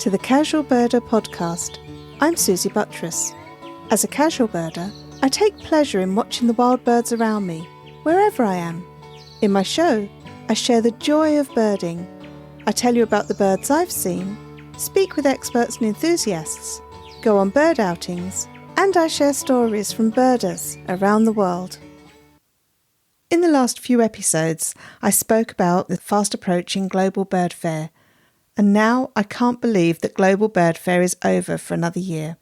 to the Casual Birder podcast. I'm Suzy Buttress. As a casual birder, I take pleasure in watching the wild birds around me, wherever I am. In my show, I share the joy of birding. I tell you about the birds I've seen, speak with experts and enthusiasts, go on bird outings, and I share stories from birders around the world. In the last few episodes, I spoke about the fast approaching Global Birdfair, and now I can't believe that Global Birdfair is over for another year.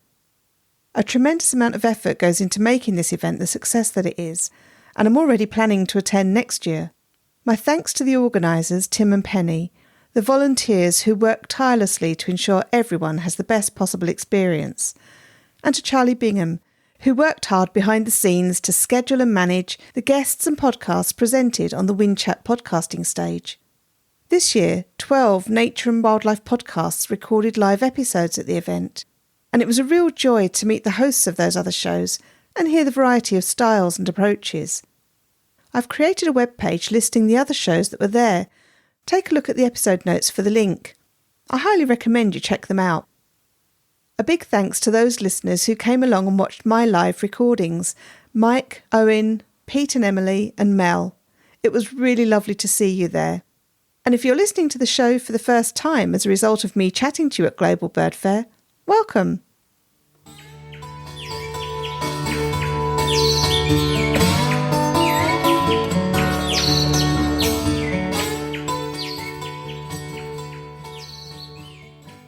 A tremendous amount of effort goes into making this event the success that it is, and I'm already planning to attend next year. My thanks to the organisers, Tim and Penny, the volunteers who work tirelessly to ensure everyone has the best possible experience, and to Charlie Bingham, who worked hard behind the scenes to schedule and manage the guests and podcasts presented on the WindChat podcasting stage. This year, 12 nature and wildlife podcasts recorded live episodes at the event, and it was a real joy to meet the hosts of those other shows and hear the variety of styles and approaches. I've created a webpage listing the other shows that were there. Take a look at the episode notes for the link. I highly recommend you check them out. A big thanks to those listeners who came along and watched my live recordings, Mike, Owen, Pete and Emily and Mel. It was really lovely to see you there. And if you're listening to the show for the first time as a result of me chatting to you at Global Birdfair, welcome.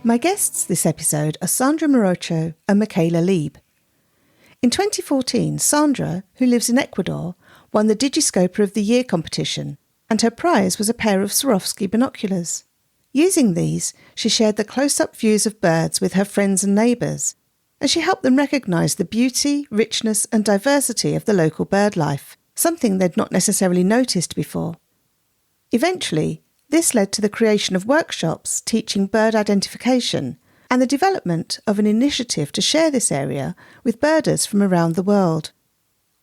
My guests this episode are Sandra Morocho and Michaela Leeb. In 2014, Sandra, who lives in Ecuador, won the Digiscoper of the Year competition, and her prize was a pair of Swarovski binoculars. Using these, she shared the close-up views of birds with her friends and neighbours, and she helped them recognise the beauty, richness and diversity of the local bird life, something they'd not necessarily noticed before. Eventually, this led to the creation of workshops teaching bird identification and the development of an initiative to share this area with birders from around the world.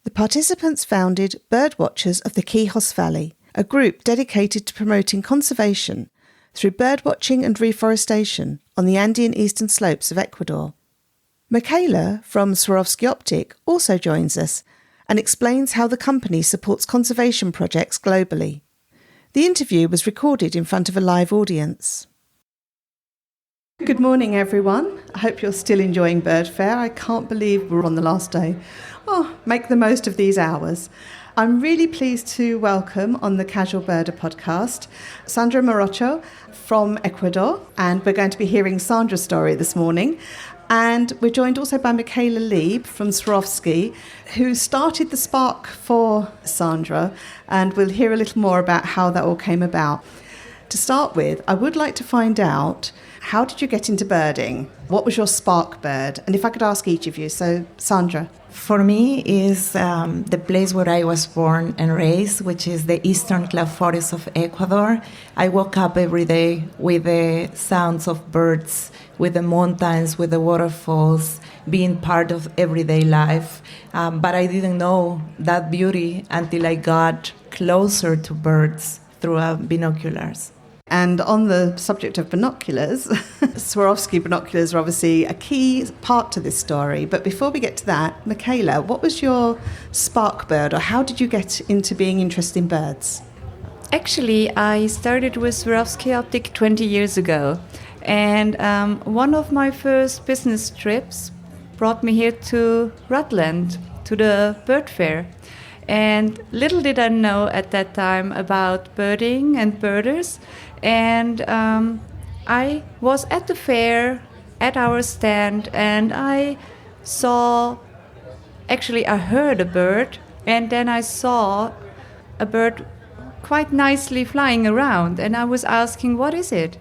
The participants founded Birdwatchers of the Quijos Valley, a group dedicated to promoting conservation through birdwatching and reforestation on the Andean eastern slopes of Ecuador. Michaela from Swarovski Optik also joins us and explains how the company supports conservation projects globally. The interview was recorded in front of a live audience. Good morning, everyone. I hope you're still enjoying Birdfair. I can't believe we're on the last day. Make the most of these hours. I'm really pleased to welcome on the Casual Birder podcast Sandra Morocho from Ecuador, and we're going to be hearing Sandra's story this morning. And we're joined also by Michaela Leeb from Swarovski, who started the spark for Sandra, and we'll hear a little more about how that all came about. To start with, I would like to find out, how did you get into birding? What was your spark bird? And if I could ask each of you, so Sandra. For me is the place where I was born and raised, which is the eastern cloud forest of Ecuador. I woke up every day with the sounds of birds, with the mountains, with the waterfalls, being part of everyday life. But I didn't know that beauty until I got closer to birds through binoculars. And on the subject of binoculars, Swarovski binoculars are obviously a key part to this story. But before we get to that, Michaela, what was your spark bird, or how did you get into being interested in birds? Actually, I started with Swarovski Optik 20 years ago. And one of my first business trips brought me here to Rutland, to the bird fair. And little did I know at that time about birding and birders. And I was at the fair, at our stand, and I heard a bird, and then I saw a bird quite nicely flying around, and I was asking, what is it?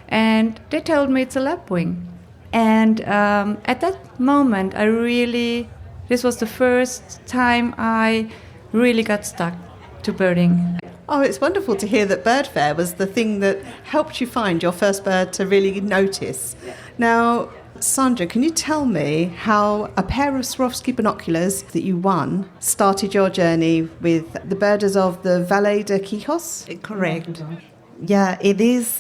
And they told me it's a lapwing. And at that moment, this was the first time I really got stuck to birding. Oh, it's wonderful to hear that Birdfair was the thing that helped you find your first bird to really notice. Now, Sandra, can you tell me how a pair of Swarovski binoculars that you won started your journey with the birders of the Valle de Quijos? Correct. Yeah, it is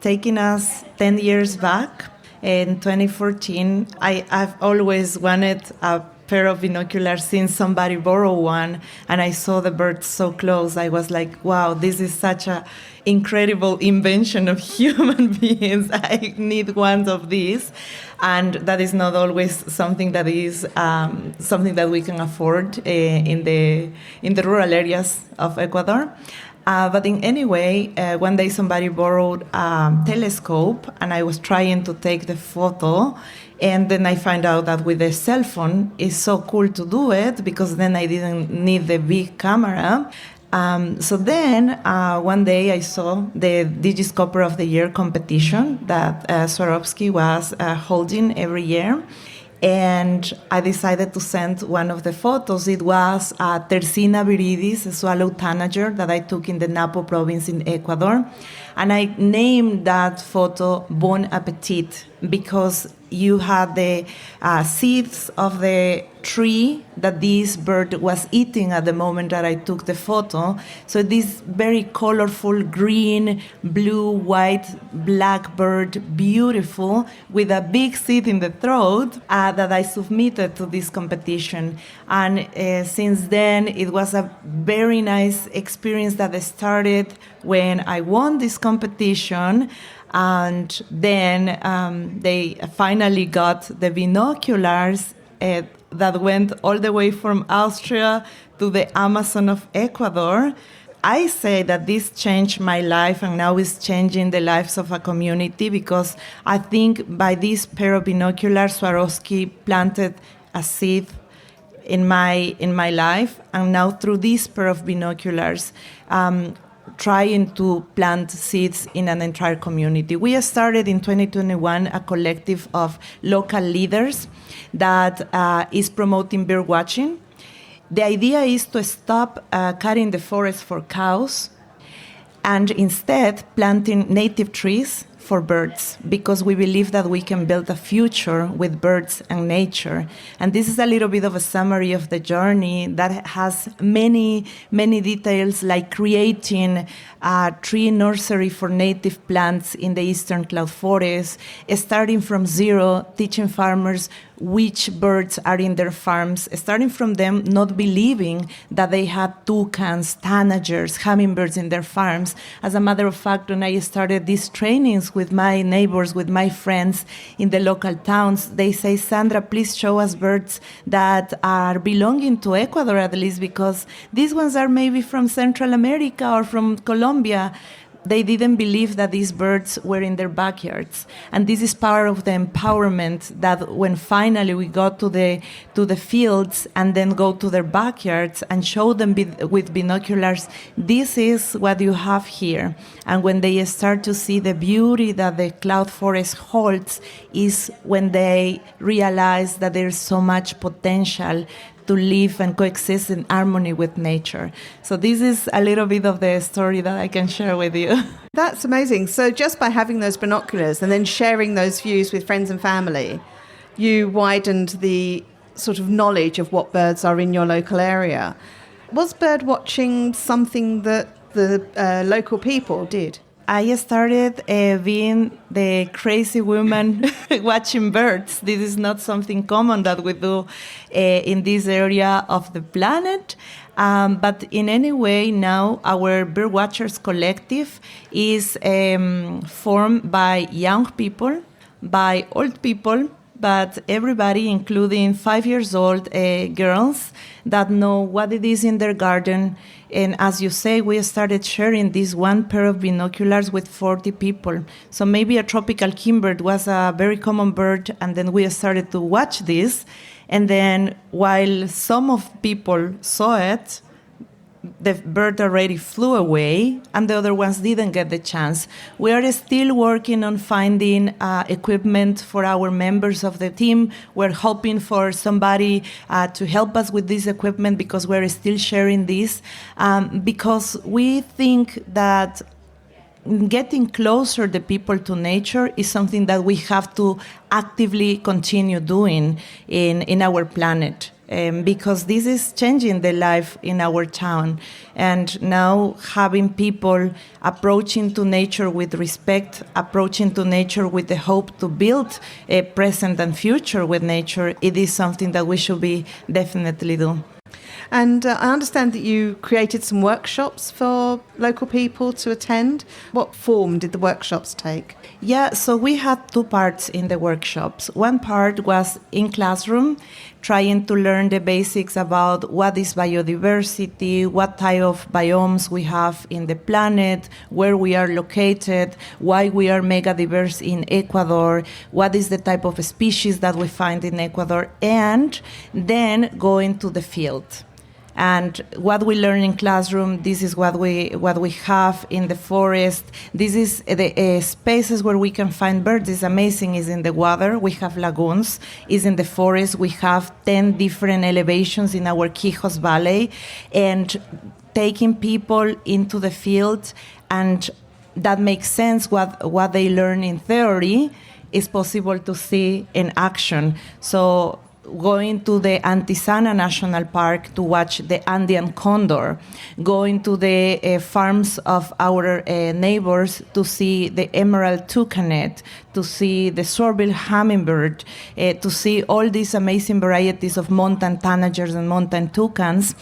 taking us 10 years back. In 2014, I've always wanted a pair of binoculars since somebody borrowed one, and I saw the birds so close. I was like, wow, this is such a incredible invention of human beings. I need one of these. And that is not always something that is something that we can afford in the rural areas of Ecuador. But in any way, one day somebody borrowed a telescope, and I was trying to take the photo, and then I find out that with a cell phone, it's so cool to do it, because then I didn't need the big camera. So then one day I saw the Digiscoper of the Year competition that Swarovski was holding every year. And I decided to send one of the photos. It was a Tersina viridis, a swallow tanager that I took in the Napo province in Ecuador. And I named that photo Bon Appetit, because you had the seeds of the tree that this bird was eating at the moment that I took the photo. So this very colorful green, blue, white, black bird, beautiful, with a big seed in the throat that I submitted to this competition. And since then, it was a very nice experience that started when I won this competition. And then they finally got the binoculars that went all the way from Austria to the Amazon of Ecuador. I say that this changed my life, and now it's changing the lives of a community, because I think by this pair of binoculars, Swarovski planted a seed in my life, and now through this pair of binoculars, trying to plant seeds in an entire community. We started in 2021 a collective of local leaders that is promoting bird watching. The idea is to stop cutting the forest for cows and instead planting native trees for birds, because we believe that we can build a future with birds and nature. And this is a little bit of a summary of the journey that has many, many details, like creating a tree nursery for native plants in the eastern cloud forest, starting from zero, teaching farmers which birds are in their farms, starting from them not believing that they had toucans, tanagers, hummingbirds in their farms. As a matter of fact, when I started these trainings with my neighbors, with my friends in the local towns, they say, Sandra, please show us birds that are belonging to Ecuador at least, because these ones are maybe from Central America or from Colombia. They didn't believe that these birds were in their backyards. And this is part of the empowerment, that when finally we got to the fields and then go to their backyards and show them with binoculars, this is what you have here. And when they start to see the beauty that the cloud forest holds, is when they realize that there's so much potential to live and coexist in harmony with nature. So this is a little bit of the story that I can share with you. That's amazing. So just by having those binoculars and then sharing those views with friends and family, you widened the sort of knowledge of what birds are in your local area. Was bird watching something that the local people did? I started being the crazy woman watching birds. This is not something common that we do in this area of the planet. But in any way, now our Birdwatchers collective is formed by young people, by old people, but everybody, including 5 years old girls that know what it is in their garden. And as you say, we started sharing this one pair of binoculars with 40 people. So maybe a tropical kingbird was a very common bird, and then we started to watch this. And then while some of people saw it, the bird already flew away, and the other ones didn't get the chance. We are still working on finding equipment for our members of the team. We're hoping for somebody to help us with this equipment, because we're still sharing this, because we think that getting closer the people to nature is something that we have to actively continue doing in our planet. because this is changing the life in our town. And now having people approaching to nature with respect, approaching to nature with the hope to build a present and future with nature, it is something that we should be definitely do. And I understand that you created some workshops for local people to attend. What form did the workshops take? Yeah, so we had two parts in the workshops. One part was in classroom, trying to learn the basics about what is biodiversity, what type of biomes we have in the planet, where we are located, why we are mega diverse in Ecuador, what is the type of species that we find in Ecuador, and then go into the field. And what we learn in classroom, this is what we have in the forest. This is the spaces where we can find birds. It's amazing. Is in the water. We have lagoons. Is in the forest. We have 10 different elevations in our Quijos Valley, and taking people into the field, and that makes sense. What they learn in theory is possible to see in action. So, going to the Antisana National Park to watch the Andean condor, going to the farms of our neighbors to see the emerald toucanet, to see the sorbill hummingbird, to see all these amazing varieties of mountain tanagers and mountain toucans.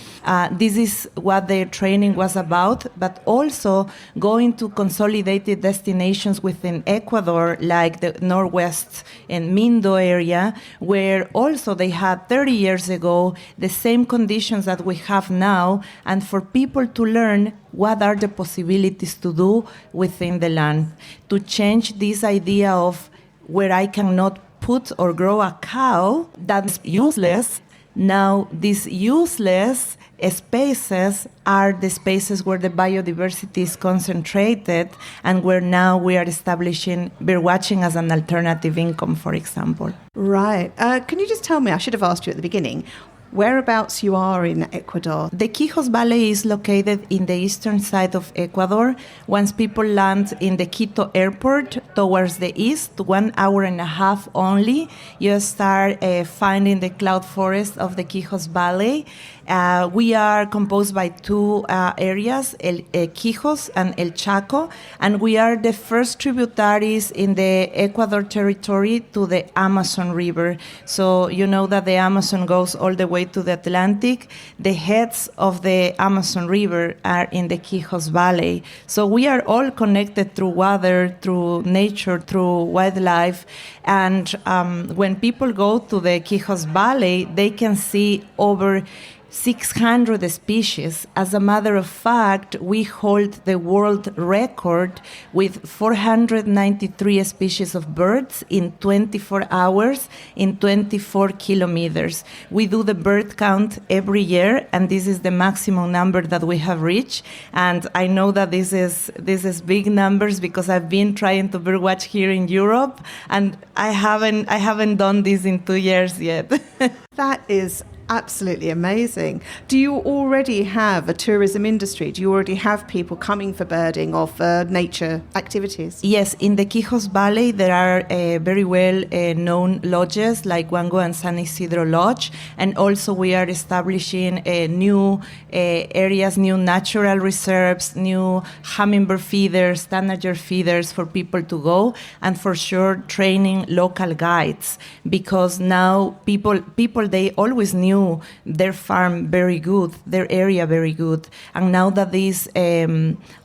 This is what their training was about, but also going to consolidated destinations within Ecuador, like the Northwest and Mindo area, where also they had 30 years ago the same conditions that we have now, and for people to learn what are the possibilities to do within the land, to change this idea of where I cannot put or grow a cow that's useless. Now, these useless spaces are the spaces where the biodiversity is concentrated, and where now we are establishing birdwatching as an alternative income, for example. Right. Can you just tell me, I should have asked you at the beginning, whereabouts you are in Ecuador? The Quijos Valley is located in the eastern side of Ecuador. Once people land in the Quito airport towards the east, 1 hour and a half only, you start finding the cloud forest of the Quijos Valley. We are composed by two areas, El Quijos and El Chaco, and we are the first tributaries in the Ecuador territory to the Amazon River. So you know that the Amazon goes all the way to the Atlantic. The heads of the Amazon River are in the Quijos Valley. So we are all connected through water, through nature, through wildlife. And when people go to the Quijos Valley, they can see over 600 species. As a matter of fact, we hold the world record with 493 species of birds in 24 hours in 24 kilometers. We do the bird count every year, and this is the maximum number that we have reached. And I know that this is big numbers because I've been trying to birdwatch here in Europe, and I haven't done this in 2 years yet. That is absolutely amazing. Do you already have a tourism industry? Do you already have people coming for birding or for nature activities? Yes, in the Quijos Valley there are very well known lodges like Wango and San Isidro Lodge, and also we are establishing new areas, new natural reserves, new hummingbird feeders, tanager feeders for people to go, and for sure training local guides, because now people they always knew their farm very good, their area very good. And now that this,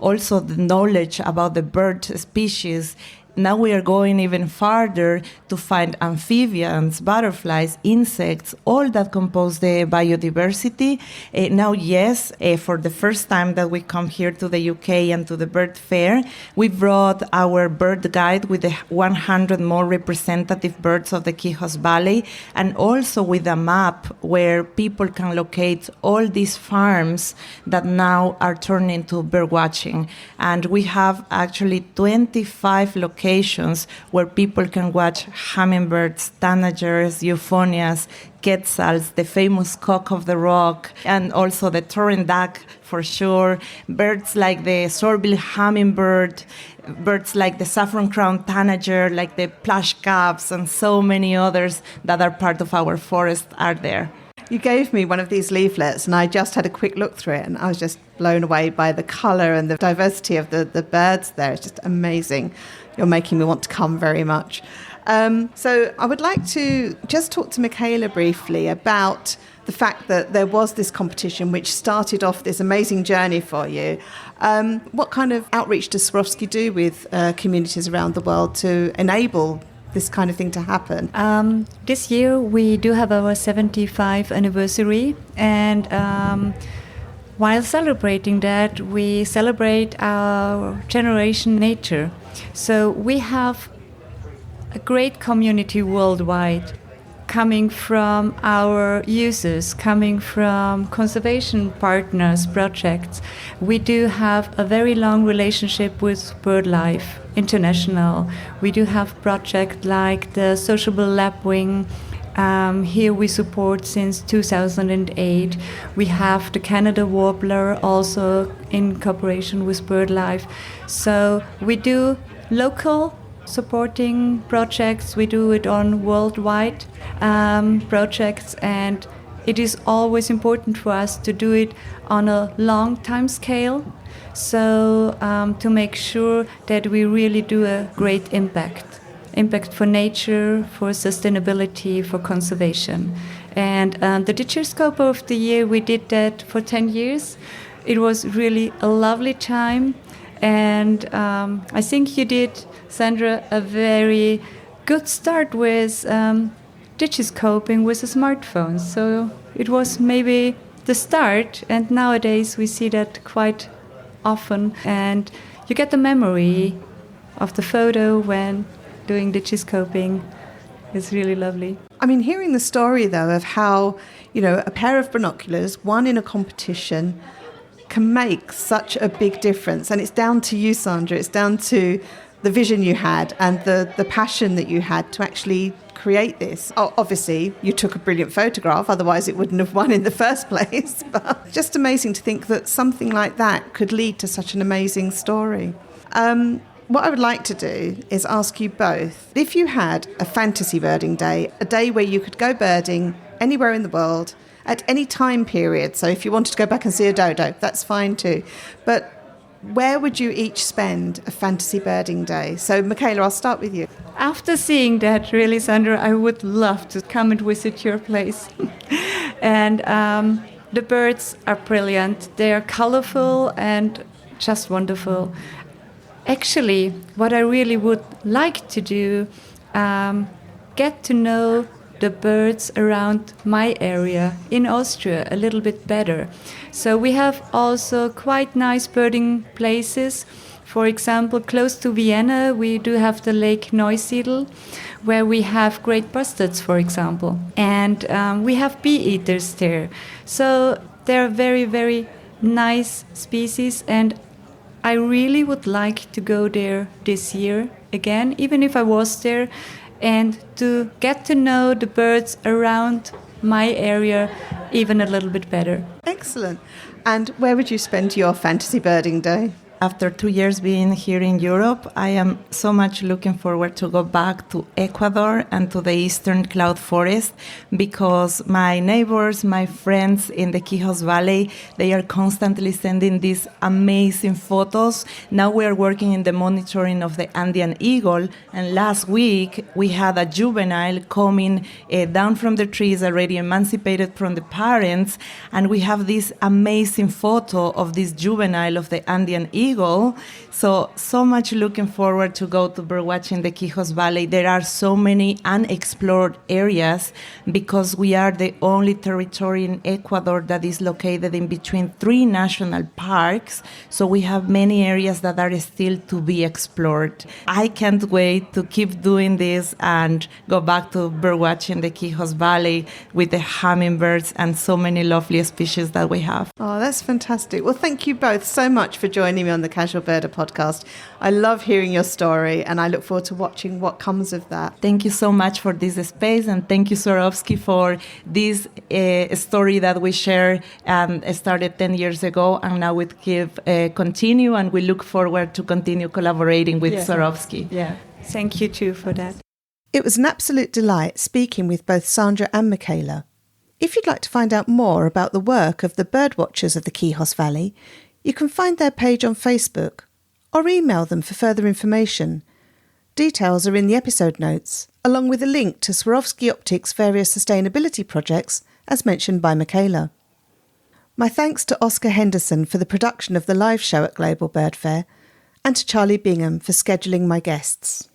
also the knowledge about the bird species, now we are going even farther to find amphibians, butterflies, insects, all that compose the biodiversity. Now, yes, for the first time that we come here to the UK and to the bird fair, we brought our bird guide with the 100 more representative birds of the Quijos Valley, and also with a map where people can locate all these farms that now are turned into bird watching. And we have actually 25 locations where people can watch hummingbirds, tanagers, euphonias, quetzals, the famous cock of the rock, and also the torrent duck for sure, birds like the sorbill hummingbird, birds like the saffron crown tanager, like the plush caps, and so many others that are part of our forest are there. You gave me one of these leaflets and I just had a quick look through it and I was just blown away by the colour and the diversity of the birds there. It's just amazing. You're making me want to come very much. So I would like to just talk to Michaela briefly about the fact that there was this competition which started off this amazing journey for you. What kind of outreach does Swarovski do with communities around the world to enable this kind of thing to happen? This year we do have our 75th anniversary, and while celebrating that, we celebrate our generation nature. So we have a great community worldwide, coming from our users, coming from conservation partners, projects. We do have a very long relationship with BirdLife International. We do have projects like the Sociable Lapwing. Here we support since 2008. We have the Canada Warbler also in cooperation with BirdLife. So we do local supporting projects. We do it on worldwide projects, and it is always important for us to do it on a long time scale, so to make sure that we really do a great impact for nature, for sustainability, for conservation. And the Digiscoper of the year, we did that for 10 years. It was really a lovely time, and I think you did, Sandra, a very good start with digiscoping with a smartphone. So it was maybe the start, and nowadays we see that quite often, and you get the memory of the photo when doing digiscoping. It's really lovely. I mean, hearing the story, though, of how, a pair of binoculars, won in a competition, can make such a big difference. And it's down to you, Sandra. It's down to the vision you had and the passion that you had to actually create this. Oh, obviously, you took a brilliant photograph, otherwise it wouldn't have won in the first place. But just amazing to think that something like that could lead to such an amazing story. What I would like to do is ask you both, if you had a fantasy birding day, a day where you could go birding anywhere in the world, at any time period, so if you wanted to go back and see a dodo, that's fine too, but where would you each spend a fantasy birding day? So, Michaela, I'll start with you. After seeing that, really, Sandra, I would love to come and visit your place. And the birds are brilliant. They are colorful and just wonderful. Actually, what I really would like to do, get to know the birds around my area in Austria a little bit better. So we have also quite nice birding places. For example, close to Vienna, we do have the Lake Neusiedl, where we have great bustards, for example. And we have bee eaters there. So they're very, very nice species, and I really would like to go there this year again, even if I was there, and to get to know the birds around my area even a little bit better. Excellent. And where would you spend your fantasy birding day? After 2 years being here in Europe, I am so much looking forward to go back to Ecuador and to the Eastern Cloud Forest, because my neighbors, my friends in the Quijos Valley, they are constantly sending these amazing photos. Now we are working in the monitoring of the Andean eagle, and last week we had a juvenile coming down from the trees, already emancipated from the parents, and we have this amazing photo of this juvenile of the Andean eagle. So much looking forward to go to birdwatching the Quijos Valley. There are so many unexplored areas because we are the only territory in Ecuador that is located in between 3 national parks. So we have many areas that are still to be explored. I can't wait to keep doing this and go back to birdwatching the Quijos Valley with the hummingbirds and so many lovely species that we have. Oh, that's fantastic. Well, thank you both so much for joining me on the Casual Birder podcast. I love hearing your story and I look forward to watching what comes of that. Thank you so much for this space, and thank you, Swarovski, for this story that we share started 10 years ago, and now we continue, and we look forward to continue collaborating with Swarovski. Yeah, thank you too for that. It was an absolute delight speaking with both Sandra and Michaela. If you'd like to find out more about the work of the Birdwatchers of the Quijos Valley, you can find their page on Facebook or email them for further information. Details are in the episode notes, along with a link to Swarovski Optik's various sustainability projects, as mentioned by Michaela. My thanks to Oscar Henderson for the production of the live show at Global Birdfair, and to Charlie Bingham for scheduling my guests.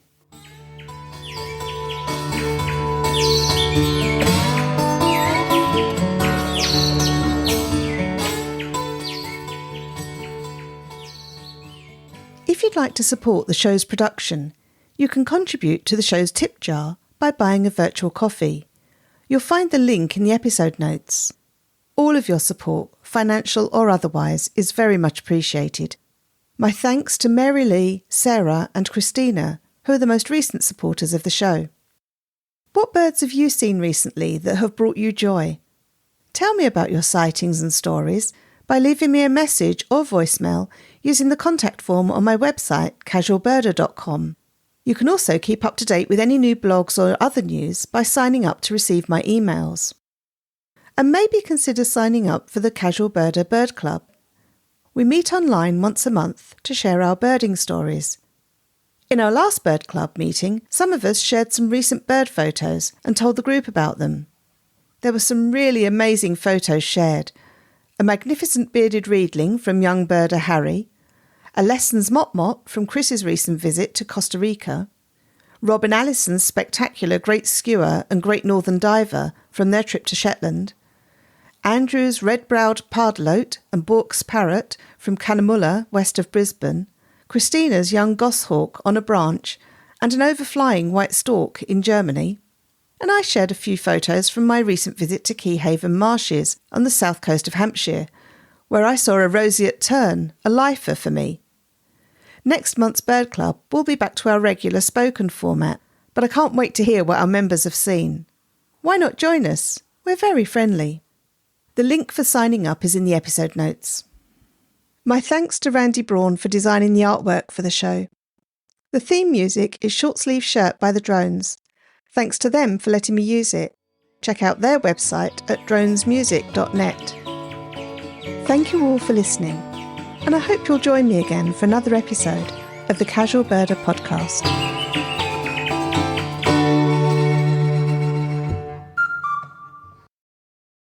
If you'd like to support the show's production, you can contribute to the show's tip jar by buying a virtual coffee. You'll find the link in the episode notes. All of your support, financial or otherwise, is very much appreciated. My thanks to Mary Lee, Sarah and Christina, who are the most recent supporters of the show. What birds have you seen recently that have brought you joy? Tell me about your sightings and stories by leaving me a message or voicemail using the contact form on my website, casualbirder.com. You can also keep up to date with any new blogs or other news by signing up to receive my emails. And maybe consider signing up for the Casual Birder Bird Club. We meet online once a month to share our birding stories. In our last Bird Club meeting, some of us shared some recent bird photos and told the group about them. There were some really amazing photos shared. A magnificent bearded reedling from young birder Harry, a Lessons Mot from Chris's recent visit to Costa Rica, Rob and Alison's spectacular Great Skewer and Great Northern Diver from their trip to Shetland, Andrew's red-browed pardalote and Bork's parrot from Cunnamulla, west of Brisbane, Christina's young goshawk on a branch, and an overflying white stork in Germany. And I shared a few photos from my recent visit to Keyhaven Marshes on the south coast of Hampshire, where I saw a roseate tern, a lifer for me. Next month's Bird Club will be back to our regular spoken format, but I can't wait to hear what our members have seen. Why not join us? We're very friendly. The link for signing up is in the episode notes. My thanks to Randy Braun for designing the artwork for the show. The theme music is Short Sleeve Shirt by the Drones. Thanks to them for letting me use it. Check out their website at dronesmusic.net. Thank you all for listening, and I hope you'll join me again for another episode of the Casual Birder podcast.